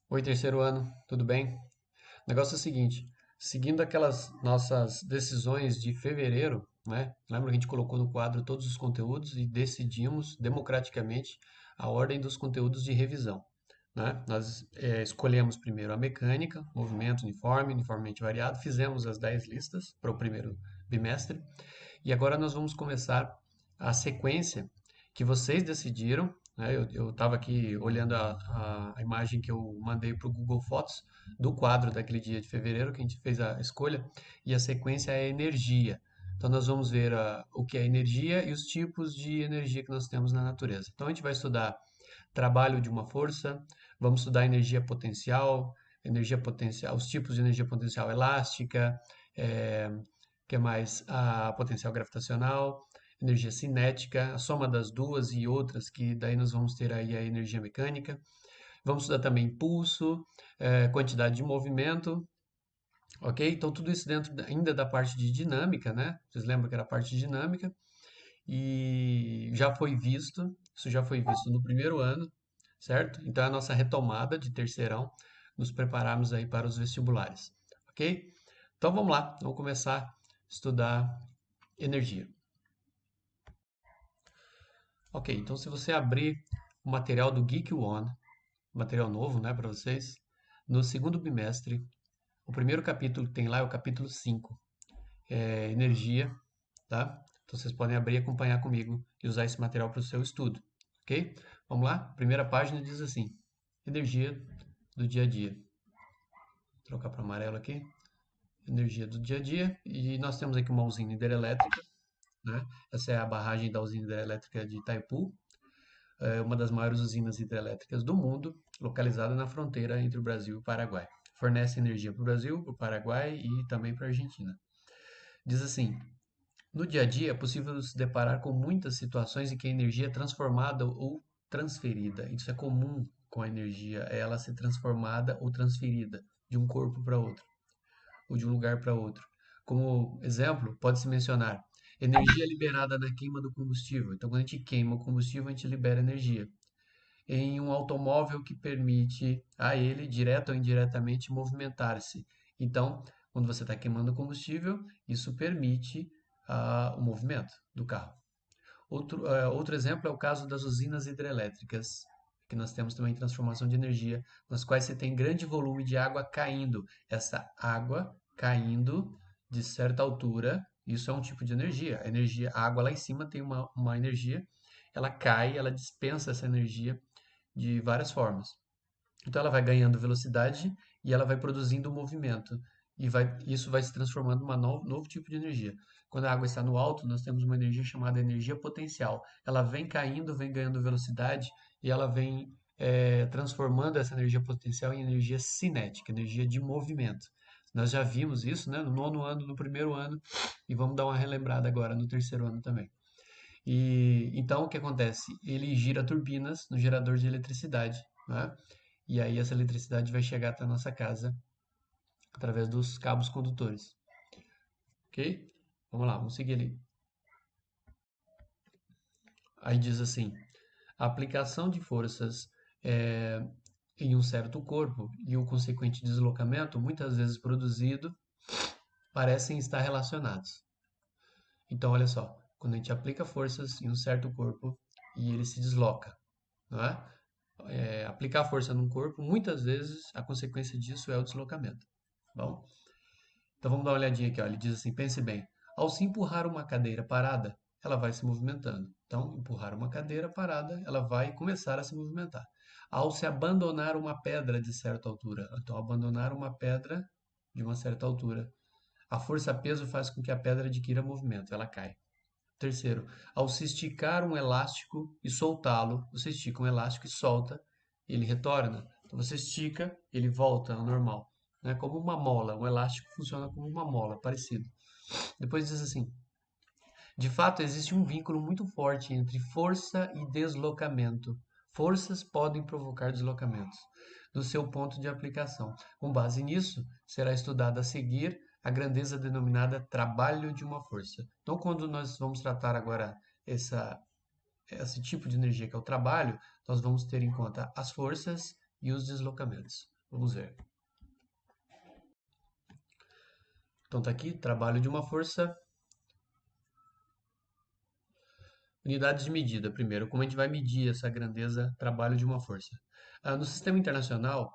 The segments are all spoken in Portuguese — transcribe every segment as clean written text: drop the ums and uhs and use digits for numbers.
Oi, terceiro ano, tudo bem? O negócio é o seguinte, seguindo aquelas nossas decisões de fevereiro, né? Lembra que a gente colocou no quadro todos os conteúdos e decidimos democraticamente a ordem dos conteúdos de revisão, né? Nós escolhemos primeiro a mecânica, movimento uniforme, uniformemente variado, fizemos as 10 listas para o primeiro bimestre e agora nós vamos começar a sequência que vocês decidiram, né? Eu estava aqui olhando a imagem que eu mandei para o Google Fotos do quadro daquele dia de fevereiro que a gente fez a escolha, e a sequência é energia. Então nós vamos ver o que é energia e os tipos de energia que nós temos na natureza. Então a gente vai estudar trabalho de uma força, vamos estudar energia potencial, os tipos de energia potencial elástica, é, que é mais a potencial gravitacional, energia cinética, a soma das duas e outras, que daí nós vamos ter aí a energia mecânica. Vamos estudar também impulso, quantidade de movimento, ok? Então tudo isso dentro ainda da parte de dinâmica, né? Vocês lembram que era a parte de dinâmica e já foi visto, isso já foi visto no primeiro ano, certo? Então é a nossa retomada de terceirão, nos prepararmos aí para os vestibulares, ok? Então vamos lá, vamos começar a estudar energia. Ok, então se você abrir o material do Geek One, material novo, né, para vocês, no segundo bimestre, o primeiro capítulo que tem lá é o capítulo 5, é energia, tá? Então vocês podem abrir e acompanhar comigo e usar esse material para o seu estudo, ok? Vamos lá? Primeira página diz assim: energia do dia a dia. Vou trocar para amarelo aqui. Energia do dia a dia. E nós temos aqui uma usina hidrelétrica, né? Essa é a barragem da usina hidrelétrica de Itaipu, é uma das maiores usinas hidrelétricas do mundo, localizada na fronteira entre o Brasil e o Paraguai. Fornece energia para o Brasil, para o Paraguai e também para a Argentina. Diz assim: no dia a dia é possível se deparar com muitas situações em que a energia é transformada ou transferida. Isso é comum com a energia, é ela ser transformada ou transferida de um corpo para outro, ou de um lugar para outro. Como exemplo, pode-se mencionar energia liberada na queima do combustível. Então, quando a gente queima o combustível, a gente libera energia. Em um automóvel que permite a ele, direta ou indiretamente, movimentar-se. Então, quando você está queimando combustível, isso permite o movimento do carro. Outro exemplo é o caso das usinas hidrelétricas, que nós temos também transformação de energia, nas quais você tem grande volume de água caindo. Essa água caindo de certa altura, isso é um tipo de energia. A água lá em cima tem uma energia, ela cai, ela dispensa essa energia de várias formas. Então ela vai ganhando velocidade e ela vai produzindo movimento. Isso vai se transformando em um novo tipo de energia. Quando a água está no alto, nós temos uma energia chamada energia potencial. Ela vem caindo, vem ganhando velocidade e ela vem transformando essa energia potencial em energia cinética, energia de movimento. Nós já vimos isso, né, no nono ano, no primeiro ano, e vamos dar uma relembrada agora no terceiro ano também. E então o que acontece? Ele gira turbinas no gerador de eletricidade, né? E aí essa eletricidade vai chegar até a nossa casa através dos cabos condutores, ok? Vamos lá, vamos seguir ali. Aí diz assim: a aplicação de forças é, em um certo corpo e o consequente deslocamento, muitas vezes produzido, parecem estar relacionados. Então, olha só, quando a gente aplica forças em um certo corpo e ele se desloca, não é? Aplicar força num corpo, muitas vezes a consequência disso é o deslocamento. Bom, então vamos dar uma olhadinha aqui, ó. Ele diz assim: pense bem, ao se empurrar uma cadeira parada, ela vai se movimentando. Então, empurrar uma cadeira parada, ela vai começar a se movimentar. Ao se abandonar uma pedra de certa altura, então abandonar uma pedra de uma certa altura, a força-peso faz com que a pedra adquira movimento, ela cai. Terceiro, ao se esticar um elástico e soltá-lo, você estica um elástico e solta, ele retorna. Então você estica, ele volta ao normal. Né? Como uma mola, um elástico funciona como uma mola, parecido. Depois diz assim: de fato, existe um vínculo muito forte entre força e deslocamento. Forças podem provocar deslocamentos do seu ponto de aplicação. Com base nisso, será estudada a seguir a grandeza denominada trabalho de uma força. Então, quando nós vamos tratar agora essa, esse tipo de energia que é o trabalho, nós vamos ter em conta as forças e os deslocamentos. Vamos ver. Então tá aqui, trabalho de uma força. Unidades de medida. Primeiro, como a gente vai medir essa grandeza, trabalho de uma força? No sistema internacional,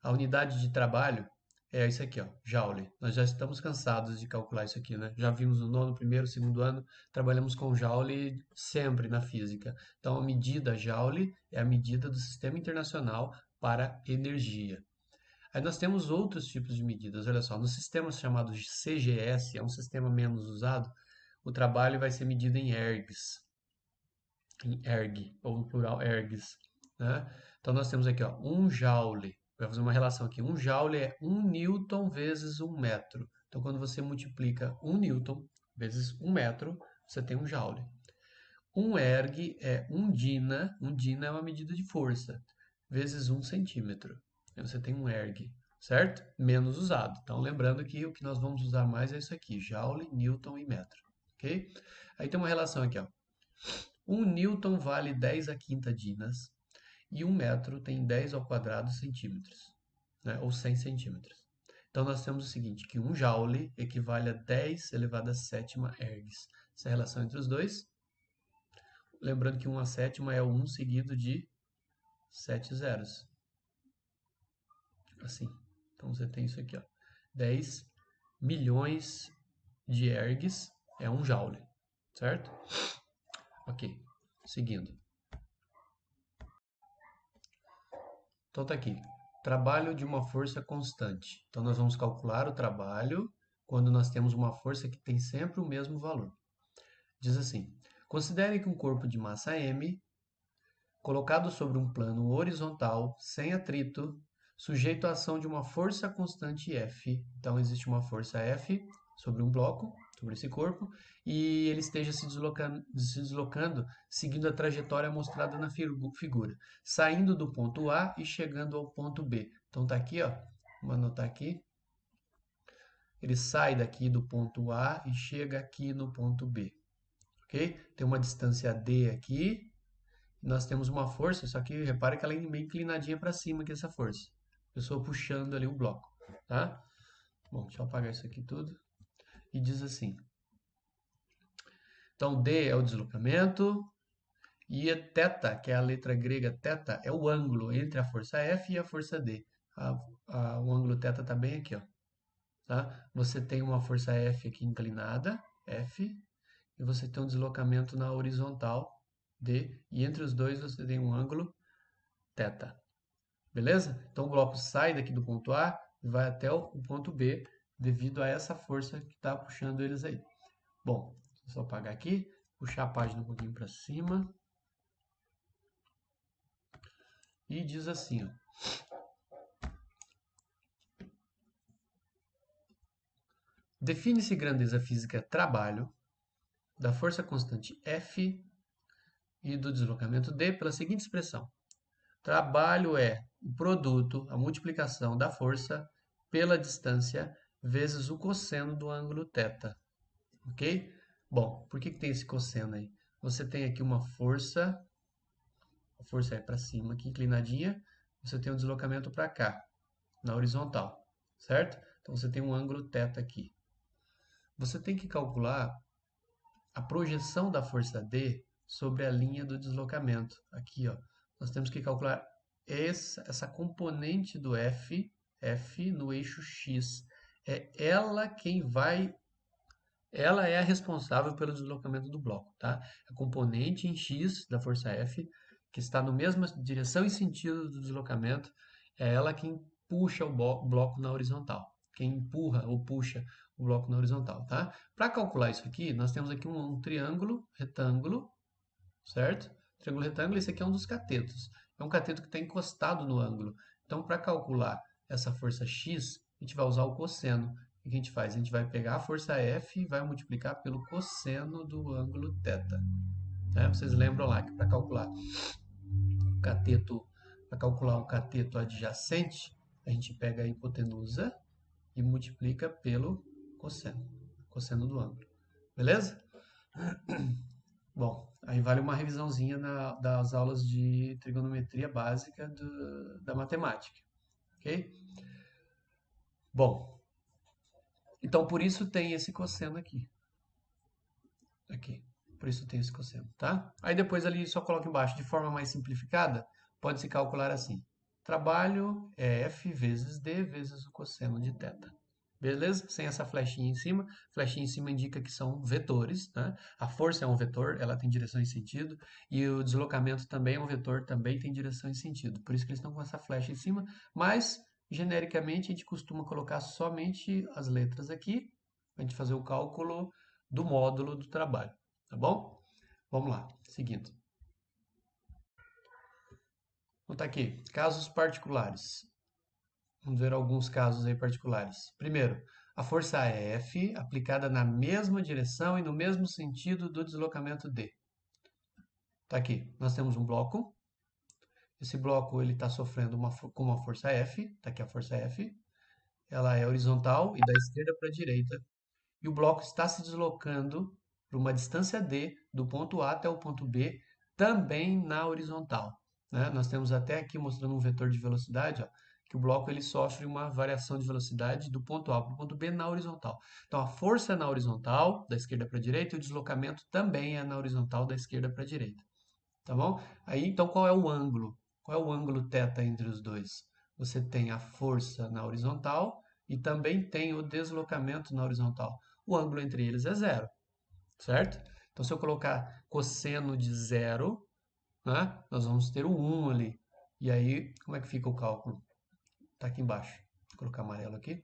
a unidade de trabalho é isso aqui, ó, Joule. Nós já estamos cansados de calcular isso aqui, né? Já vimos no nono, primeiro, segundo ano, trabalhamos com Joule sempre na física. Então, a medida Joule é a medida do sistema internacional para energia. Aí nós temos outros tipos de medidas. Olha só, no sistema chamado CGS, é um sistema menos usado, o trabalho vai ser medido em ergs, ou no plural ergs, né? Então nós temos aqui, ó, 1 joule. Vai fazer uma relação aqui. 1 joule é 1 newton vezes 1 metro. Então quando você multiplica 1 newton vezes 1 metro, você tem 1 joule. 1 erg é 1 dina. 1 dina é uma medida de força, vezes 1 centímetro. Aí você tem 1 erg, certo? Menos usado. Então lembrando que o que nós vamos usar mais é isso aqui, joule, newton e metro. Ok? Aí tem uma relação aqui, ó. 1 newton vale 10 a quinta dinas e 1 metro tem 10 ao quadrado centímetros, né? Ou 100 centímetros. Então nós temos o seguinte, que 1 joule equivale a 10 elevado a sétima ergs. Essa é a relação entre os dois. Lembrando que 1 a sétima é o 1 seguido de 7 zeros. Assim. Então você tem isso aqui, ó. 10 milhões de ergs é 1 joule, certo? Ok, seguindo. Então tá aqui, trabalho de uma força constante. Então nós vamos calcular o trabalho quando nós temos uma força que tem sempre o mesmo valor. Diz assim, considere que um corpo de massa m, colocado sobre um plano horizontal, sem atrito, sujeito à ação de uma força constante F. Então existe uma força F sobre um bloco, sobre esse corpo, e ele esteja se deslocando seguindo a trajetória mostrada na figura, saindo do ponto A e chegando ao ponto B. Então tá aqui, ó, vamos anotar aqui. Ele sai daqui do ponto A e chega aqui no ponto B. Ok? Tem uma distância D aqui. Nós temos uma força, só que repare que ela é meio inclinadinha para cima aqui, essa força. Eu estou puxando ali o bloco, tá? Bom, deixa eu apagar isso aqui tudo. E diz assim. Então, D é o deslocamento e θ, que é a letra grega θ, é o ângulo entre a força F e a força D. O ângulo θ está bem aqui, ó. Tá? Você tem uma força F aqui inclinada, F, e você tem um deslocamento na horizontal, D, e entre os dois você tem um ângulo θ. Beleza? Então o bloco sai daqui do ponto A e vai até o ponto B devido a essa força que está puxando eles aí. Bom, vou só apagar aqui, puxar a página um pouquinho para cima. E diz assim, ó. Define-se grandeza física trabalho da força constante F e do deslocamento D pela seguinte expressão. Trabalho é o produto, a multiplicação da força pela distância vezes o cosseno do ângulo θ. Ok? Bom, por que tem esse cosseno aí? Você tem aqui uma força, a força é para cima aqui, inclinadinha, você tem um deslocamento para cá, na horizontal, certo? Então você tem um ângulo θ aqui. Você tem que calcular a projeção da força D sobre a linha do deslocamento. Aqui, ó, nós temos que calcular essa componente do F no eixo X. É ela quem vai. Ela é a responsável pelo deslocamento do bloco, tá? A componente em X da força F, que está na mesma direção e sentido do deslocamento, é ela quem puxa o bloco na horizontal. Quem empurra ou puxa o bloco na horizontal, tá? Para calcular isso aqui, nós temos aqui um triângulo retângulo, certo? Triângulo retângulo, esse aqui é um dos catetos. É um cateto que está encostado no ângulo. Então, para calcular essa força X, a gente vai usar o cosseno. O que a gente faz? A gente vai pegar a força F e vai multiplicar pelo cosseno do ângulo θ. Né? Vocês lembram lá que para calcular um cateto adjacente, a gente pega a hipotenusa e multiplica pelo cosseno do ângulo. Beleza? Bom, aí vale uma revisãozinha das aulas de trigonometria básica da matemática. ok? Bom, então por isso tem esse cosseno aqui. Aqui. Por isso tem esse cosseno, tá? Aí depois ali só coloca embaixo, de forma mais simplificada, pode se calcular assim. Trabalho é F vezes D vezes o cosseno de θ. Beleza? Sem essa flechinha em cima. Flechinha em cima indica que são vetores, né? A força é um vetor, ela tem direção e sentido. E o deslocamento também é um vetor, também tem direção e sentido. Por isso que eles estão com essa flecha em cima. Mas, genericamente, a gente costuma colocar somente as letras aqui, para a gente fazer o cálculo do módulo do trabalho, tá bom? Vamos lá, seguindo. Vou botar aqui, casos particulares. Vamos ver alguns casos aí particulares. Primeiro, a força F aplicada na mesma direção e no mesmo sentido do deslocamento D. Tá aqui, nós temos um bloco. Esse bloco ele está sofrendo com uma força F. Tá aqui a força F. Ela é horizontal e da esquerda para a direita. E o bloco está se deslocando por uma distância d do ponto A até o ponto B, também na horizontal, né? Nós temos até aqui mostrando um vetor de velocidade, ó, que o bloco ele sofre uma variação de velocidade do ponto A para o ponto B na horizontal. Então a força é na horizontal, da esquerda para a direita, e o deslocamento também é na horizontal, da esquerda para a direita. Tá bom? Aí então qual é o ângulo? Qual é o ângulo θ entre os dois? Você tem a força na horizontal e também tem o deslocamento na horizontal. O ângulo entre eles é zero, certo? Então, se eu colocar cosseno de zero, né, nós vamos ter o 1 ali. E aí, como é que fica o cálculo? Está aqui embaixo. Vou colocar amarelo aqui.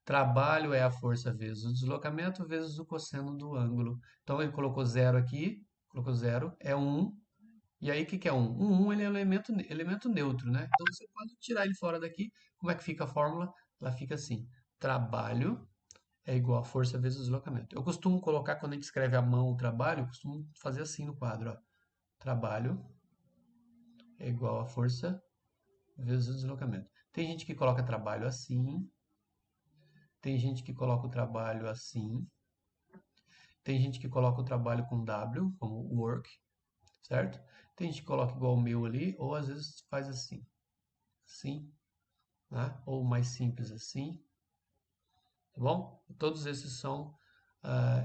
Trabalho é a força vezes o deslocamento vezes o cosseno do ângulo. Então, ele colocou zero aqui, colocou zero, é 1. E aí, o que que é 1? Um 1 ele é um elemento neutro, né? Então, você pode tirar ele fora daqui. Como é que fica a fórmula? Ela fica assim. Trabalho é igual a força vezes o deslocamento. Eu costumo colocar, quando a gente escreve à mão o trabalho, eu costumo fazer assim no quadro, ó. Trabalho é igual a força vezes o deslocamento. Tem gente que coloca trabalho assim, tem gente que coloca o trabalho assim, tem gente que coloca o trabalho com W, como work, certo? Tem gente que coloca igual o meu ali, ou às vezes faz assim, né? Ou mais simples assim, tá bom? Todos esses são,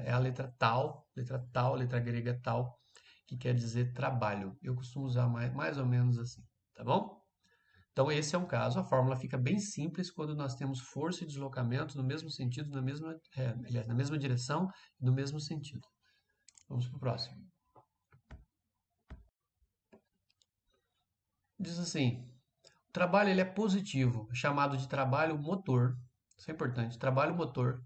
é a letra tal, letra grega tal, que quer dizer trabalho. Eu costumo usar mais ou menos assim, tá bom? Então, esse é um caso. A fórmula fica bem simples quando nós temos força e deslocamento no mesmo sentido, aliás, na mesma direção e no mesmo sentido. Vamos para o próximo. Diz assim: o trabalho ele é positivo, é chamado de trabalho motor. Isso é importante. Trabalho motor,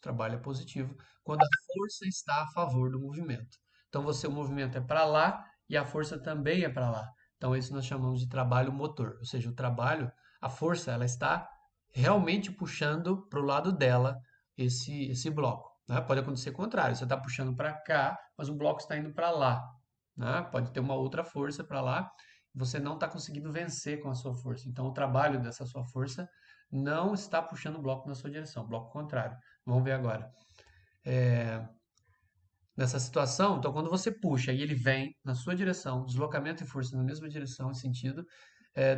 trabalho é positivo, quando a força está a favor do movimento. Então, o movimento é para lá e a força também é para lá. Então, isso nós chamamos de trabalho motor. Ou seja, o trabalho, a força, ela está realmente puxando para o lado dela esse bloco, né? Pode acontecer o contrário. Você está puxando para cá, mas o bloco está indo para lá, né? Pode ter uma outra força para lá, você não está conseguindo vencer com a sua força. Então, o trabalho dessa sua força não está puxando o bloco na sua direção, bloco contrário. Vamos ver agora. Nessa situação, então, quando você puxa e ele vem na sua direção, deslocamento e força na mesma direção e sentido,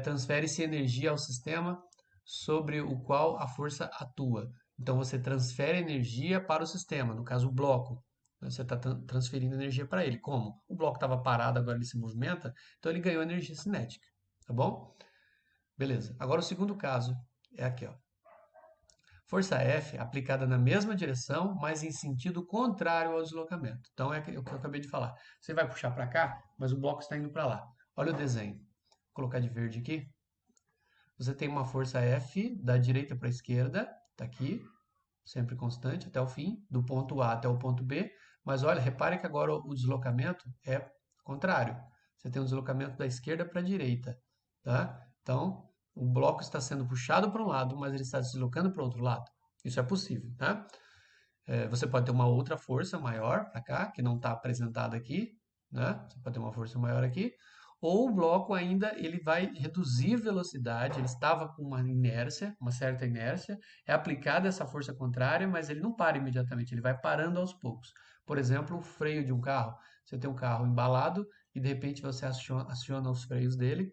transfere-se energia ao sistema sobre o qual a força atua. Então, você transfere energia para o sistema, no caso, o bloco. Né? Você está transferindo energia para ele. Como? O bloco estava parado, agora ele se movimenta, então ele ganhou energia cinética. Tá bom? Beleza. Agora o segundo caso é aqui, ó. Força F aplicada na mesma direção, mas em sentido contrário ao deslocamento. Então é o que eu acabei de falar. Você vai puxar para cá, mas o bloco está indo para lá. Olha o desenho. Vou colocar de verde aqui. Você tem uma força F da direita para a esquerda, está aqui, sempre constante até o fim, do ponto A até o ponto B. Mas olha, repare que agora o deslocamento é contrário. Você tem um deslocamento da esquerda para a direita, tá? Então, o bloco está sendo puxado para um lado, mas ele está se deslocando para o outro lado. Isso é possível, tá? Você pode ter uma outra força maior para cá, que não está apresentada aqui, né? Você pode ter uma força maior aqui. Ou o bloco ainda ele vai reduzir velocidade, ele estava com uma inércia, uma certa inércia, é aplicada essa força contrária, mas ele não para imediatamente, ele vai parando aos poucos. Por exemplo, o freio de um carro. Você tem um carro embalado e de repente você aciona os freios dele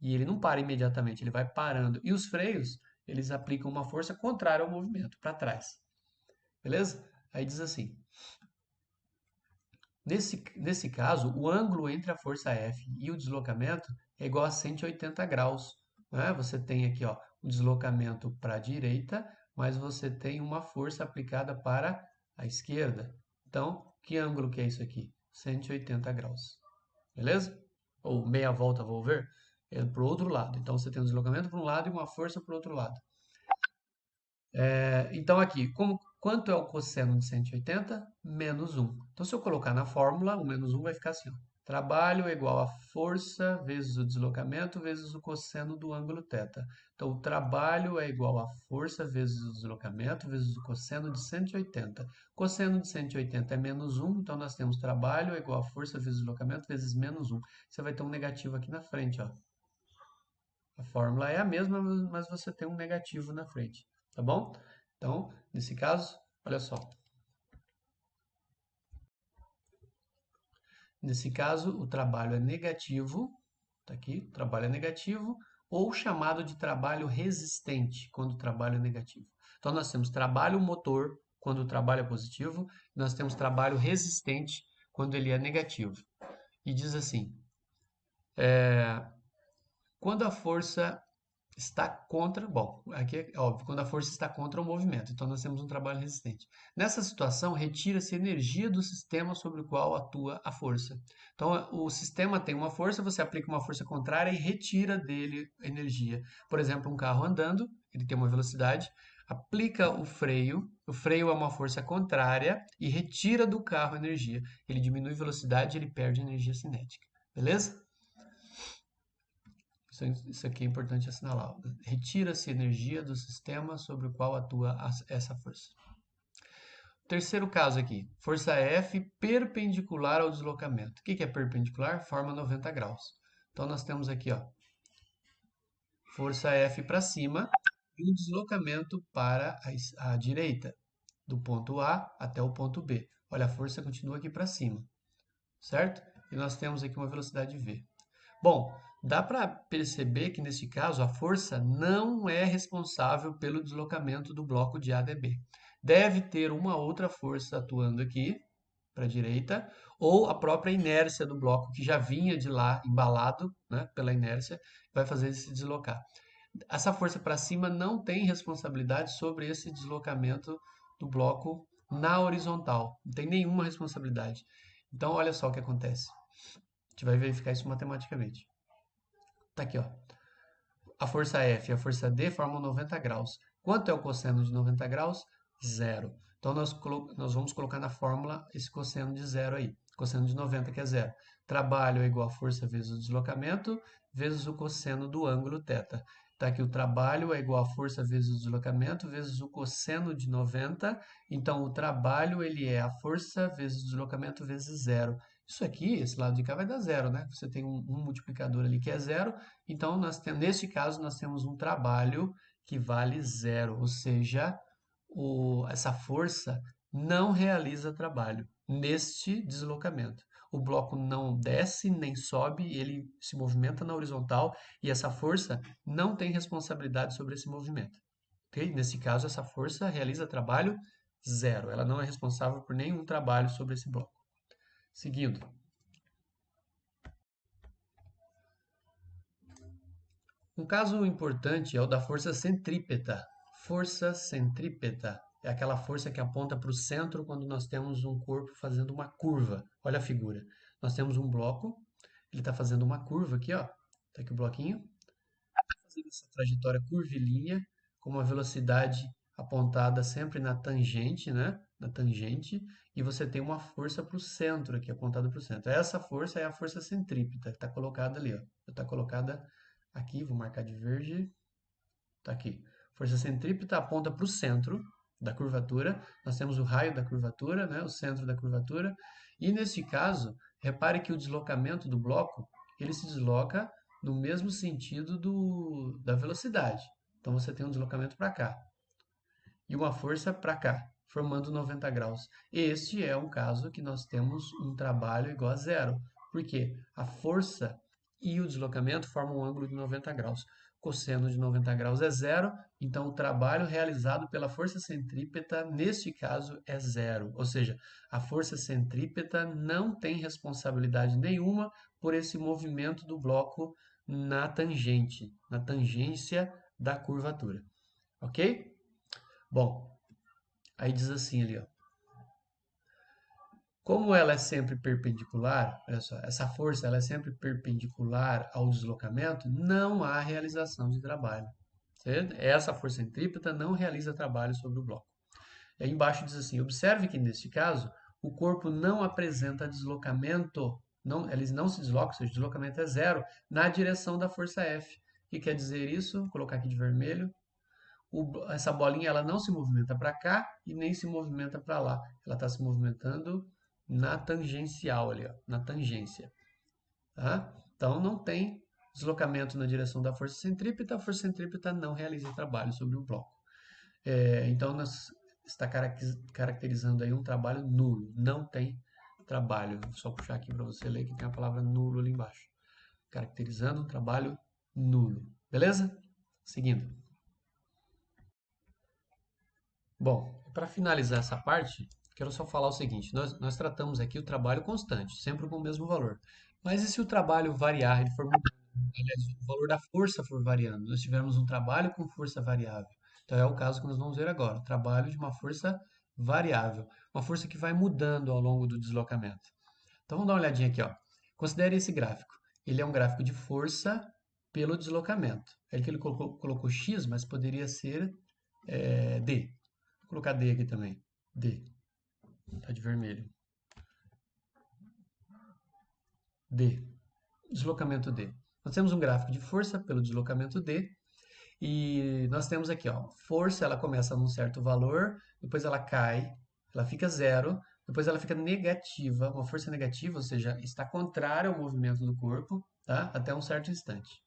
E ele não para imediatamente, ele vai parando. E os freios, eles aplicam uma força contrária ao movimento, para trás. Beleza? Aí diz assim: nesse caso, o ângulo entre a força F e o deslocamento é igual a 180 graus. Né? Você tem aqui ó, um deslocamento para a direita, mas você tem uma força aplicada para a esquerda. Então, que ângulo que é isso aqui? 180 graus. Beleza? Ou meia volta, vou ver, é para o outro lado. Então, você tem um deslocamento para um lado e uma força para o outro lado. Então, aqui, quanto é o cosseno de 180? Menos 1. Então, se eu colocar na fórmula, o menos 1 vai ficar assim. Ó. Trabalho é igual a força vezes o deslocamento vezes o cosseno do ângulo θ. Então, o trabalho é igual a força vezes o deslocamento vezes o cosseno de 180. Cosseno de 180 é menos 1, então nós temos trabalho é igual a força vezes o deslocamento vezes menos 1. Você vai ter um negativo aqui na frente. Ó. A fórmula é a mesma, mas você tem um negativo na frente. Tá bom? Então, nesse caso, olha só. Nesse caso, o trabalho é negativo, tá aqui, o trabalho é negativo, ou chamado de trabalho resistente, quando o trabalho é negativo. Então, nós temos trabalho motor, quando o trabalho é positivo, e nós temos trabalho resistente, quando ele é negativo. E diz assim, quando a força está contra, bom, aqui é óbvio, quando a força está contra o movimento, então nós temos um trabalho resistente. Nessa situação, retira-se energia do sistema sobre o qual atua a força. Então, o sistema tem uma força, você aplica uma força contrária e retira dele energia. Por exemplo, um carro andando, ele tem uma velocidade, aplica o freio é uma força contrária e retira do carro energia. Ele diminui velocidade, ele perde energia cinética. Beleza? Isso aqui é importante assinalar. Retira-se energia do sistema sobre o qual atua essa força. Terceiro caso aqui, força F perpendicular ao deslocamento. O que é perpendicular? Forma 90 graus. Então nós temos aqui, ó, força F para cima e um deslocamento para a direita, do ponto A até o ponto B. Olha, a força continua aqui para cima, certo? E nós temos aqui uma velocidade V. Bom, dá para perceber que neste caso a força não é responsável pelo deslocamento do bloco de A até B. Deve ter uma outra força atuando aqui para a direita, ou a própria inércia do bloco que já vinha de lá embalado, né, pela inércia, vai fazer ele se deslocar. Essa força para cima não tem responsabilidade sobre esse deslocamento do bloco na horizontal. Não tem nenhuma responsabilidade. Então, olha só o que acontece. A gente vai verificar isso matematicamente. Tá aqui, ó. A força F e a força D formam 90 graus. Quanto é o cosseno de 90 graus? Zero. Então, nós vamos colocar na fórmula esse cosseno de zero aí. Cosseno de 90, que é zero. Trabalho é igual a força vezes o deslocamento, vezes o cosseno do ângulo θ. Tá aqui o trabalho é igual a força vezes o deslocamento, vezes o cosseno de 90. Então, o trabalho ele é a força vezes o deslocamento vezes zero. Isso aqui, esse lado de cá vai dar zero, né? Você tem um multiplicador ali que é zero. Então, neste caso, nós temos um trabalho que vale zero, ou seja, essa força não realiza trabalho neste deslocamento. O bloco não desce nem sobe, ele se movimenta na horizontal e essa força não tem responsabilidade sobre esse movimento. Okay? Nesse caso, essa força realiza trabalho zero. Ela não é responsável por nenhum trabalho sobre esse bloco. Seguindo. Um caso importante é o da força centrípeta. Força centrípeta é aquela força que aponta para o centro quando nós temos um corpo fazendo uma curva. Olha a figura. Nós temos um bloco, ele está fazendo uma curva aqui, ó. Está aqui o bloquinho. Fazendo essa trajetória curvilínea com uma velocidade apontada sempre na tangente, né? Na tangente. E você tem uma força para o centro aqui, apontada para o centro. Essa força é a força centrípeta, que está colocada ali, ó. Está colocada aqui, vou marcar de verde. Está aqui. Força centrípeta aponta para o centro da curvatura. Nós temos o raio da curvatura, né? O centro da curvatura. E nesse caso, repare que o deslocamento do bloco, ele se desloca no mesmo sentido da velocidade. Então você tem um deslocamento para cá e uma força para cá, formando 90 graus. Este é um caso que nós temos um trabalho igual a zero. Por quê? A força e o deslocamento formam um ângulo de 90 graus. Cosseno de 90 graus é zero, então o trabalho realizado pela força centrípeta, neste caso, é zero. Ou seja, a força centrípeta não tem responsabilidade nenhuma por esse movimento do bloco na tangente, na tangência da curvatura. Ok? Bom, aí diz assim ali, ó. Como ela é sempre perpendicular, olha só, essa força ela é sempre perpendicular ao deslocamento, não há realização de trabalho. Certo? Essa força centrípeta não realiza trabalho sobre o bloco. E aí embaixo diz assim: observe que neste caso o corpo não apresenta deslocamento, não, ele não se desloca, ou seja, o deslocamento é zero na direção da força F. O que quer dizer isso? Vou colocar aqui de vermelho. Essa bolinha ela não se movimenta para cá e nem se movimenta para lá. Ela está se movimentando na tangencial ali, ó, na tangência. Tá? Então não tem deslocamento na direção da força centrípeta, a força centrípeta não realiza trabalho sobre o bloco. Então nós está caracterizando aí um trabalho nulo, não tem trabalho. Vou só puxar aqui para você ler que tem a palavra nulo ali embaixo. Caracterizando um trabalho nulo. Beleza? Seguindo. Bom, para finalizar essa parte, quero só falar o seguinte: nós tratamos aqui o trabalho constante, sempre com o mesmo valor. Mas e se o trabalho variar, ele for mudando? Aliás, o valor da força for variando? Nós tivermos um trabalho com força variável. Então é o caso que nós vamos ver agora: trabalho de uma força variável, uma força que vai mudando ao longo do deslocamento. Então vamos dar uma olhadinha aqui, ó. Considere esse gráfico. Ele é um gráfico de força pelo deslocamento. É que ele colocou x, mas poderia ser d. Vou colocar D aqui também. D. Tá de vermelho. D. Deslocamento D. Nós temos um gráfico de força pelo deslocamento D. E nós temos aqui, ó, força, ela começa num certo valor, depois ela cai, ela fica zero, depois ela fica negativa, uma força negativa, ou seja, está contrária ao movimento do corpo, tá? Até um certo instante.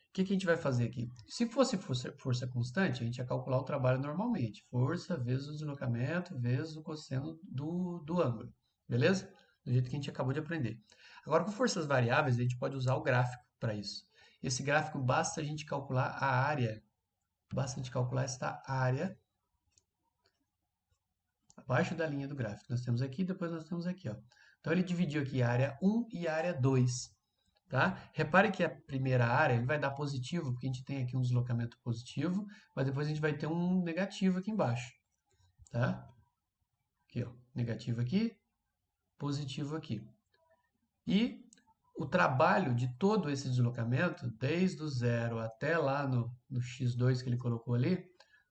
O que que a gente vai fazer aqui? Se fosse força constante, a gente ia calcular o trabalho normalmente. Força vezes o deslocamento vezes o cosseno do ângulo. Beleza? Do jeito que a gente acabou de aprender. Agora, com forças variáveis, a gente pode usar o gráfico para isso. Esse gráfico basta a gente calcular a área. Basta a gente calcular esta área abaixo da linha do gráfico. Nós temos aqui, depois nós temos aqui, ó. Então, ele dividiu aqui a área 1 e a área 2. Tá? Repare que a primeira área ele vai dar positivo, porque a gente tem aqui um deslocamento positivo, mas depois a gente vai ter um negativo aqui embaixo. Tá? Aqui, ó, negativo aqui, positivo aqui. E o trabalho de todo esse deslocamento, desde o zero até lá no x2 que ele colocou ali,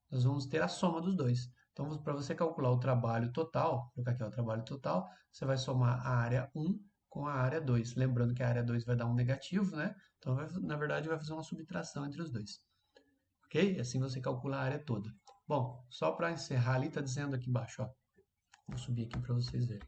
nós vamos ter a soma dos dois. Então, para você calcular o trabalho total, vou colocar aqui ó, o trabalho total, você vai somar a área 1 com a área 2. Lembrando que a área 2 vai dar um negativo, né? Então, na verdade, vai fazer uma subtração entre os dois. Ok? Assim você calcula a área toda. Bom, só para encerrar ali, está dizendo aqui embaixo, ó. Vou subir aqui para vocês verem.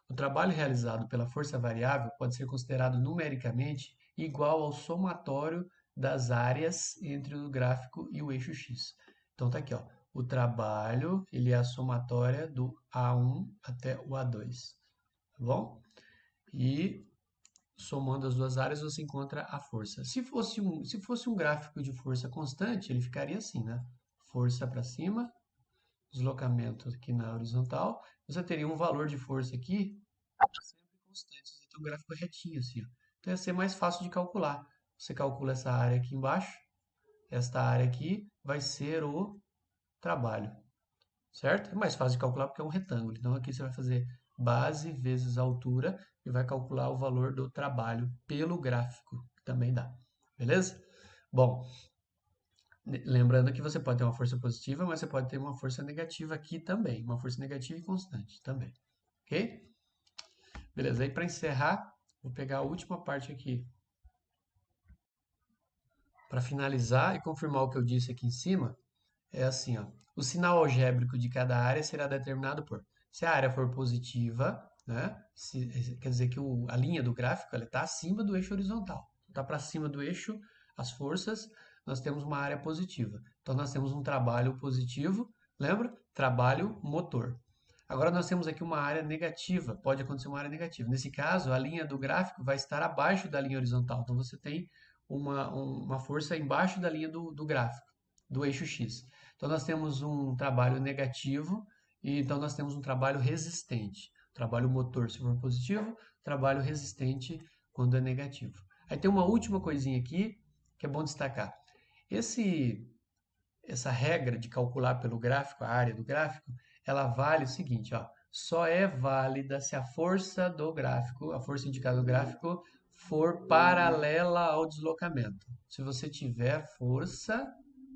O trabalho realizado pela força variável pode ser considerado numericamente igual ao somatório das áreas entre o gráfico e o eixo x. Então tá aqui, ó. O trabalho, ele é a somatória do A1 até o A2, tá bom? E somando as duas áreas você encontra a força. Se fosse um gráfico de força constante, ele ficaria assim, né? Força para cima, deslocamento aqui na horizontal, você teria um valor de força aqui sempre constante. Você tem um gráfico retinho assim, ó. Então ia ser mais fácil de calcular. Você calcula essa área aqui embaixo, esta área aqui vai ser o trabalho, certo? É mais fácil de calcular porque é um retângulo. Então aqui você vai fazer base vezes altura e vai calcular o valor do trabalho pelo gráfico, que também dá. Beleza? Bom, lembrando que você pode ter uma força positiva, mas você pode ter uma força negativa aqui também. Uma força negativa e constante também. Ok? Beleza, aí para encerrar, vou pegar a última parte aqui. Para finalizar e confirmar o que eu disse aqui em cima, é assim, ó. O sinal algébrico de cada área será determinado por, se a área for positiva, né? Quer dizer que a linha do gráfico está acima do eixo horizontal. Está para cima do eixo, as forças, nós temos uma área positiva. Então nós temos um trabalho positivo, lembra? Trabalho motor. Agora nós temos aqui uma área negativa, pode acontecer uma área negativa. Nesse caso, a linha do gráfico vai estar abaixo da linha horizontal. Então você tem uma força embaixo da linha do gráfico, do eixo X. Então nós temos um trabalho negativo e então nós temos um trabalho resistente. Trabalho motor se for positivo, trabalho resistente quando é negativo. Aí tem uma última coisinha aqui que é bom destacar. Essa regra de calcular pelo gráfico, a área do gráfico, ela vale o seguinte, ó, só é válida se a força do gráfico, a força indicada no gráfico, for paralela ao deslocamento. Se você tiver força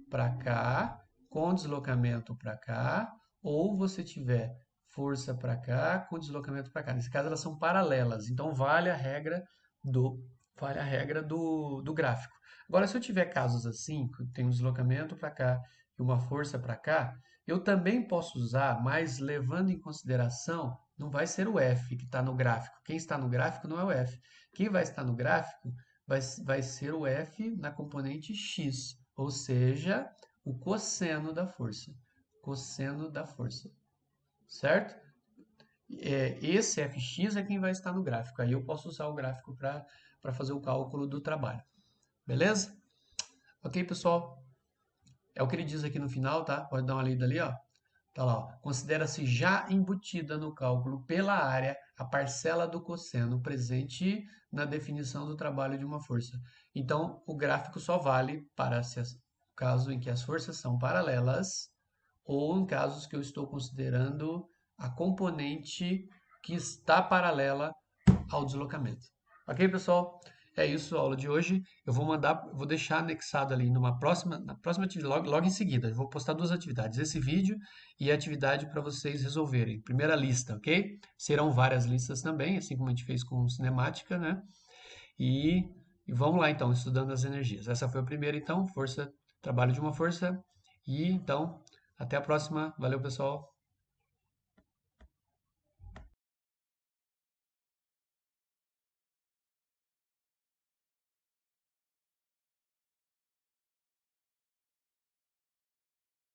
para cá, com deslocamento para cá, ou você tiver força para cá, com deslocamento para cá. Nesse caso, elas são paralelas, então vale a regra do gráfico. Agora, se eu tiver casos assim, que tem um deslocamento para cá e uma força para cá, eu também posso usar, mas levando em consideração, não vai ser o F que está no gráfico. Quem está no gráfico não é o F. Quem vai estar no gráfico vai ser o F na componente X, ou seja, o cosseno da força. Cosseno da força. Certo? Esse Fx é quem vai estar no gráfico. Aí eu posso usar o gráfico para fazer o cálculo do trabalho. Beleza? Ok, pessoal? É o que ele diz aqui no final, tá? Pode dar uma lida ali, ó. Tá lá, ó. Considera-se já embutida no cálculo pela área a parcela do cosseno presente na definição do trabalho de uma força. Então, o gráfico só vale para o caso em que as forças são paralelas ou em casos que eu estou considerando a componente que está paralela ao deslocamento. Ok, pessoal? É isso a aula de hoje. Vou deixar anexado ali na próxima atividade, logo em seguida. Eu vou postar duas atividades, esse vídeo e a atividade para vocês resolverem. Primeira lista, ok? Serão várias listas também, assim como a gente fez com cinemática, né? E, e vamos lá então, estudando as energias. Essa foi a primeira, então, trabalho de uma força. E então, até a próxima. Valeu, pessoal.